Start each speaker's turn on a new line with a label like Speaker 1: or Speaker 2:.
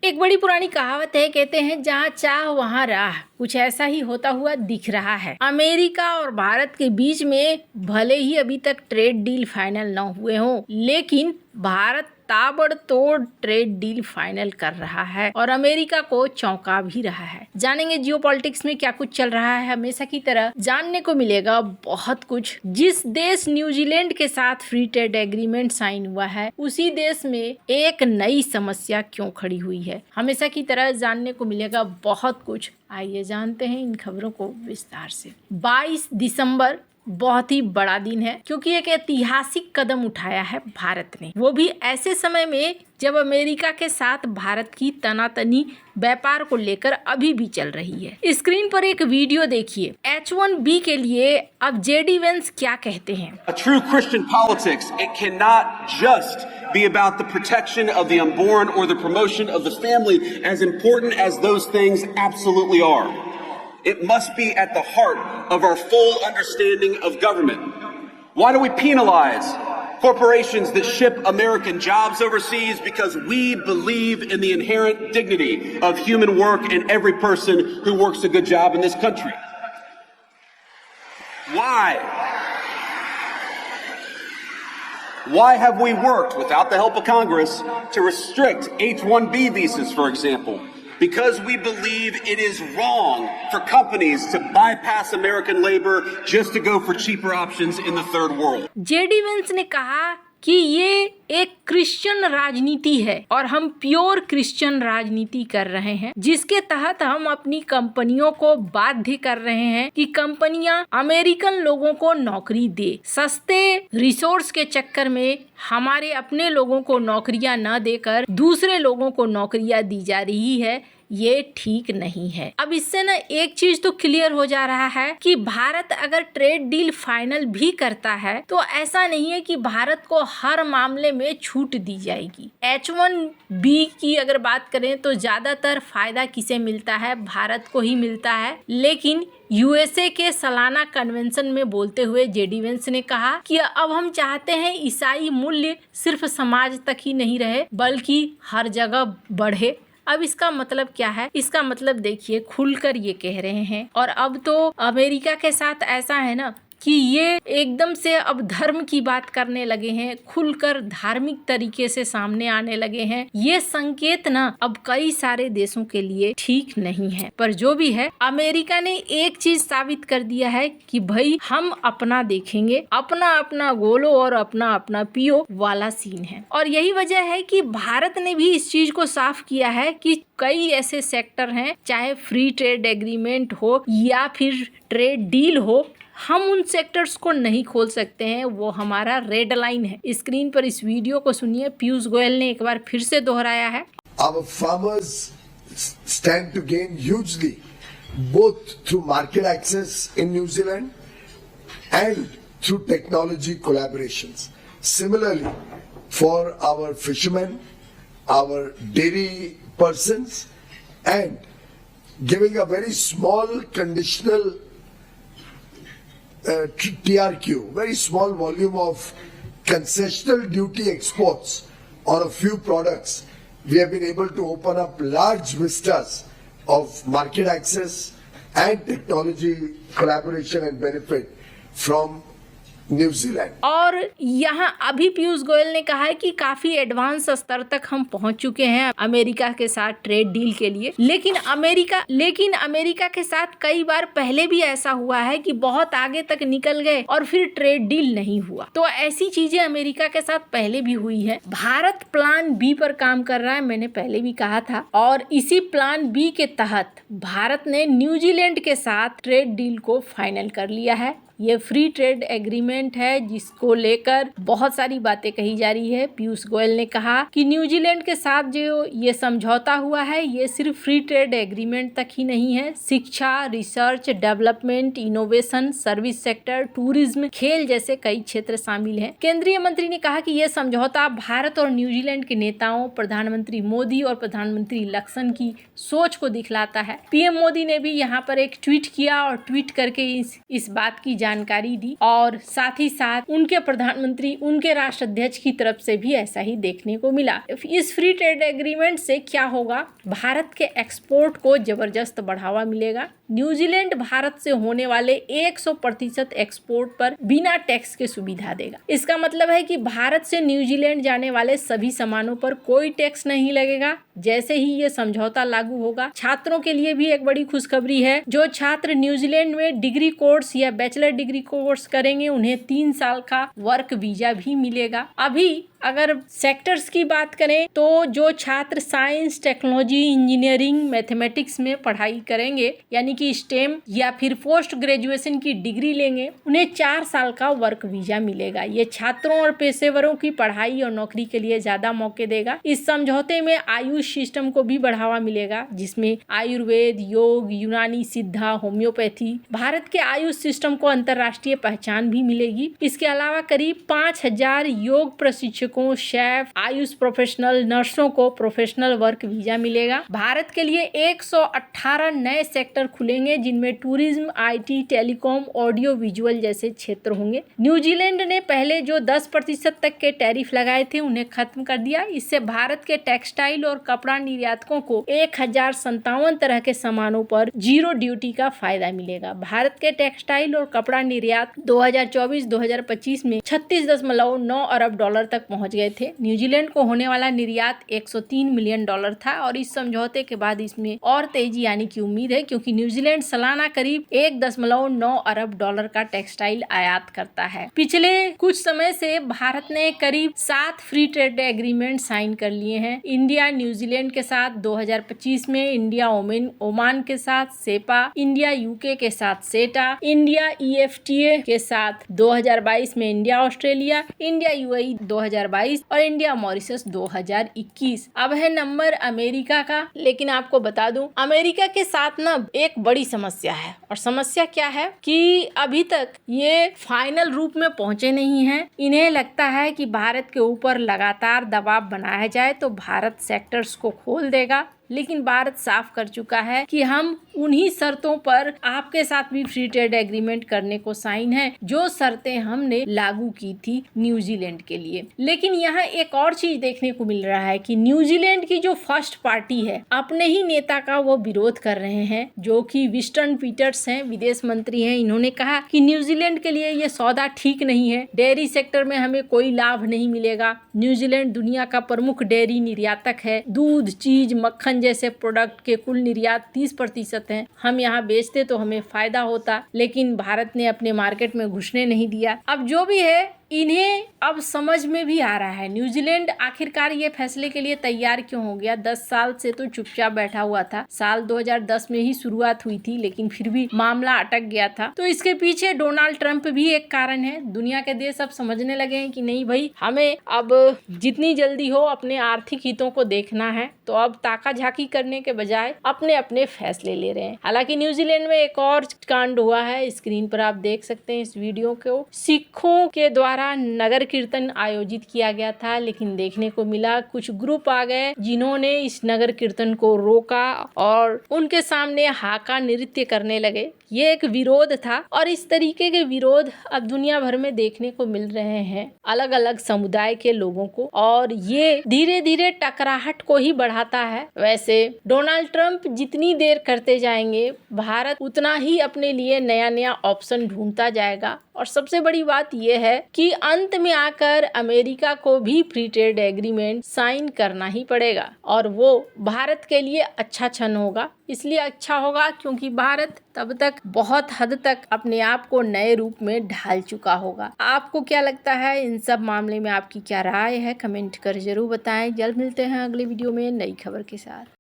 Speaker 1: एक बड़ी पुरानी कहावत है, कहते हैं जहाँ चाह वहाँ राह। कुछ ऐसा ही होता हुआ दिख रहा है। अमेरिका और भारत के बीच में भले ही अभी तक ट्रेड डील फाइनल न हुए हों, लेकिन भारत ताबड़तोड़ ट्रेड डील फाइनल कर रहा है और अमेरिका को चौंका भी रहा है। जानेंगे जियोपॉलिटिक्स में क्या कुछ चल रहा है। हमेशा की तरह जानने को मिलेगा बहुत कुछ। जिस देश न्यूजीलैंड के साथ फ्री ट्रेड एग्रीमेंट साइन हुआ है, उसी देश में एक नई समस्या क्यों खड़ी हुई है। हमेशा की तरह जानने को मिलेगा बहुत कुछ। आइए जानते हैं इन खबरों को विस्तार से। 22 दिसंबर बहुत ही बड़ा दिन है, क्योंकि एक ऐतिहासिक कदम उठाया है भारत ने, वो भी ऐसे समय में जब अमेरिका के साथ भारत की तनातनी व्यापार को लेकर अभी भी चल रही है। स्क्रीन पर एक वीडियो देखिए। H1B के लिए अब जेडी वेंस क्या कहते हैं।
Speaker 2: A true Christian politics, it cannot just be about the protection of the unborn or the promotion of the family, as important as those things absolutely are. It must be at the heart of our full understanding of government. Why do we penalize corporations that ship American jobs overseas? Because we believe in the inherent dignity of human work and every person who works a good job in this country. Why? Why have we worked without the help of Congress to restrict H-1B visas, for example? Because we believe it is wrong for companies to bypass American labor just to go for cheaper options in the third world.
Speaker 1: JD Vance ने कहा कि ये एक Christian राजनीति है और हम pure Christian राजनीति कर रहे हैं, जिसके तहत हम अपनी कंपनियों को बाध्य कर रहे हैं कि कंपनियां अमेरिकन लोगों को नौकरी दे। सस्ते रिसोर्स के चक्कर में हमारे अपने लोगों को नौकरियां न देकर दूसरे लोगों को नौकरियां दी जा रही है। ये ठीक नहीं है। अब इससे ना एक चीज तो क्लियर हो जा रहा है कि भारत अगर ट्रेड डील फाइनल भी करता है तो ऐसा नहीं है कि भारत को हर मामले में छूट दी जाएगी। H1B की अगर बात करें तो ज्यादातर फायदा किसे मिलता है, भारत को ही मिलता है। लेकिन यूएसए के सालाना कन्वेंशन में बोलते हुए जेडी वेंस ने कहा कि अब हम चाहते हैं ईसाई मूल्य सिर्फ समाज तक ही नहीं रहे बल्कि हर जगह बढ़े। अब इसका मतलब क्या है? इसका मतलब देखिए, खुलकर ये कह रहे हैं। और अब तो अमेरिका के साथ ऐसा है ना कि ये एकदम से अब धर्म की बात करने लगे हैं, खुलकर धार्मिक तरीके से सामने आने लगे हैं। ये संकेत ना अब कई सारे देशों के लिए ठीक नहीं है। पर जो भी है, अमेरिका ने एक चीज साबित कर दिया है कि भाई हम अपना देखेंगे, अपना अपना गोलो और अपना अपना पियो वाला सीन है। और यही वजह है कि भारत ने भी इस चीज को साफ किया है कि कई ऐसे सेक्टर हैं, चाहे फ्री ट्रेड एग्रीमेंट हो या फिर ट्रेड डील हो, हम उन सेक्टर्स को नहीं खोल सकते हैं। वो हमारा रेड लाइन है। स्क्रीन पर इस वीडियो को सुनिए। पीयूष गोयल ने एक बार फिर से दोहराया है।
Speaker 3: Our farmers stand to gain hugely, both through market access in New Zealand and through technology collaborations. Similarly, for our fishermen, our dairy persons, and giving a very small conditional TRQ, very small volume of concessional duty exports on a few products, we have been able to open up large vistas of market access and technology collaboration and benefit from new Zealand.
Speaker 1: और यहाँ अभी पीयूष गोयल ने कहा है कि काफी advance स्तर तक हम पहुंच चुके हैं अमेरिका के साथ ट्रेड डील के लिए। लेकिन अमेरिका के साथ कई बार पहले भी ऐसा हुआ है कि बहुत आगे तक निकल गए और फिर ट्रेड डील नहीं हुआ। तो ऐसी चीजें अमेरिका के साथ पहले भी हुई है। भारत प्लान बी पर काम कर रहा है, मैंने पहले भी कहा था। और इसी प्लान बी के तहत भारत ने न्यूजीलैंड के साथ ट्रेड डील को फाइनल कर लिया है। ये फ्री ट्रेड एग्रीमेंट है जिसको लेकर बहुत सारी बातें कही जा रही है। पीयूष गोयल ने कहा कि न्यूजीलैंड के साथ जो ये समझौता हुआ है, ये सिर्फ फ्री ट्रेड एग्रीमेंट तक ही नहीं है। शिक्षा, research, development, innovation, service sector, tourism, खेल जैसे कई क्षेत्र शामिल हैं। केंद्रीय मंत्री ने कहा कि यह समझौता भारत और न्यूजीलैंड के नेताओं, प्रधानमंत्री मोदी और प्रधानमंत्री लक्सन की सोच को दिखलाता है। पीएम मोदी ने भी यहाँ पर एक ट्वीट किया और ट्वीट करके इस बात की जानकारी दी और साथ ही साथ उनके प्रधानमंत्री, उनके राष्ट्राध्यक्ष की तरफ से भी ऐसा ही देखने को मिला। इस फ्री ट्रेड एग्रीमेंट से क्या होगा, भारत के एक्सपोर्ट को जबरदस्त बढ़ावा मिलेगा। न्यूजीलैंड भारत से होने वाले 100% एक्सपोर्ट पर बिना टैक्स के सुविधा देगा। इसका मतलब है कि भारत से न्यूजीलैंड जाने वाले सभी सामानों पर कोई टैक्स नहीं लगेगा। जैसे ही ये समझौता लागू होगा, छात्रों के लिए भी एक बड़ी खुशखबरी है। जो छात्र न्यूजीलैंड में डिग्री कोर्स या बैचलर डिग्री कोर्स करेंगे, उन्हें 3 साल का वर्क वीजा भी मिलेगा। अभी अगर सेक्टर्स की बात करें तो जो छात्र साइंस, टेक्नोलॉजी, इंजीनियरिंग, मैथमेटिक्स में पढ़ाई करेंगे, यानी कि स्टेम या फिर पोस्ट ग्रेजुएशन की डिग्री लेंगे, उन्हें 4 साल का वर्क वीजा मिलेगा। ये छात्रों और पेशेवरों की पढ़ाई और नौकरी के लिए ज्यादा मौके देगा। इस समझौते में आयुष सिस्टम को भी बढ़ावा मिलेगा, जिसमें आयुर्वेद, योग, यूनानी सिद्धा, होम्योपैथी, भारत के आयुष सिस्टम को अंतर्राष्ट्रीय पहचान भी मिलेगी। इसके अलावा करीब 5000 योग प्रशिक्षकों, शेफ, आयुष प्रोफेशनल, नर्सों को प्रोफेशनल वर्क वीजा मिलेगा। भारत के लिए 118 नए सेक्टर खुलेंगे, जिनमें tourism, IT, telecom, audio visual जैसे क्षेत्र होंगे। न्यूजीलैंड ने पहले जो 10% तक के टैरिफ लगाए थे, उन्हें खत्म कर दिया। इससे भारत के टेक्सटाइल और कपड़ा निर्यातकों को 1057 तरह के सामानों पर 0 ड्यूटी का फायदा मिलेगा। भारत के टेक्सटाइल और कपड़ा निर्यात 2024-2025 में $36.9 अरब तक पहुंच गए थे। न्यूजीलैंड को होने वाला निर्यात $103 मिलियन था और इस समझौते के बाद इसमें और तेजी आने की उम्मीद है, क्योंकि न्यूजीलैंड सालाना करीब $1.9 अरब का टेक्सटाइल आयात करता है। पिछले कुछ समय से भारत ने करीब 7 फ्री ट्रेड एग्रीमेंट साइन कर लिए हैं। इंडिया न्यूजीलैंड के साथ 2025 में, इंडिया ओमान के साथ सेपा, इंडिया यूके के साथ सेटा, इंडिया EFTA के साथ 2022 में इंडिया ऑस्ट्रेलिया, इंडिया UAE 2022 और इंडिया मॉरिशस 2021। अब है नंबर अमेरिका का, लेकिन आपको बता दूं, अमेरिका के साथ ना एक बड़ी समस्या है। और समस्या क्या है कि अभी तक ये फाइनल रूप में पहुंचे नहीं हैं। इन्हें लगता है कि भारत के ऊपर लगातार दबाव बनाया जाए तो भारत सेक्टर्स को खोल देगा, लेकिन भारत साफ कर चुका है कि हम उन्हीं शर्तों पर आपके साथ भी फ्री ट्रेड एग्रीमेंट करने को साइन है जो शर्तें हमने लागू की थी न्यूजीलैंड के लिए। लेकिन यहाँ एक और चीज देखने को मिल रहा है कि न्यूजीलैंड की जो फर्स्ट पार्टी है, अपने ही नेता का वो विरोध कर रहे हैं, जो कि विंस्टन पीटर्स हैं, विदेश मंत्री हैं। इन्होंने कहा कि न्यूजीलैंड के लिए ये सौदा ठीक नहीं है, डेयरी सेक्टर में हमें कोई लाभ नहीं मिलेगा। न्यूजीलैंड दुनिया का प्रमुख डेयरी निर्यातक है। दूध, चीज, मक्खन जैसे प्रोडक्ट के कुल निर्यात 30% हैं। हम यहाँ बेचते तो हमें फायदा होता, लेकिन भारत ने अपने मार्केट में घुसने नहीं दिया। अब जो भी है, इन्हें अब समझ में भी आ रहा है न्यूजीलैंड आखिरकार ये फैसले के लिए तैयार क्यों हो गया। 10 साल से तो चुपचाप बैठा हुआ था। साल 2010 में ही शुरुआत हुई थी, लेकिन फिर भी मामला अटक गया था। तो इसके पीछे डोनाल्ड ट्रंप भी एक कारण है। दुनिया के देश अब समझने लगे हैं कि नहीं भाई, हमें अब जितनी जल्दी हो अपने आर्थिक हितों को देखना है, तो अब ताका झाकी करने के बजाय अपने अपने फैसले ले रहे हैं। हालांकि न्यूजीलैंड में एक और कांड हुआ है, स्क्रीन पर आप देख सकते हैं इस वीडियो को। सिखों के द्वारा नगर कीर्तन आयोजित किया गया था, लेकिन देखने को मिला कुछ ग्रुप आ गए जिन्होंने इस नगर कीर्तन को रोका और उनके सामने हाका नृत्य करने लगे। ये एक विरोध था और इस तरीके के विरोध अब दुनिया भर में देखने को मिल रहे हैं अलग अलग समुदाय के लोगों को, और ये धीरे धीरे टकराहट को ही बढ़ाता है। वैसे डोनाल्ड ट्रंप जितनी देर करते जाएंगे, भारत उतना ही अपने लिए नया नया ऑप्शन ढूंढता जाएगा। और सबसे बड़ी बात यह है कि अंत में आकर अमेरिका को भी फ्री ट्रेड एग्रीमेंट साइन करना ही पड़ेगा, और वो भारत के लिए अच्छा क्षण होगा। इसलिए अच्छा होगा क्योंकि भारत तब तक बहुत हद तक अपने आप को नए रूप में ढाल चुका होगा। आपको क्या लगता है इन सब मामले में, आपकी क्या राय है, कमेंट कर जरूर बताएं। जल्द मिलते हैं अगले वीडियो में नई खबर के साथ।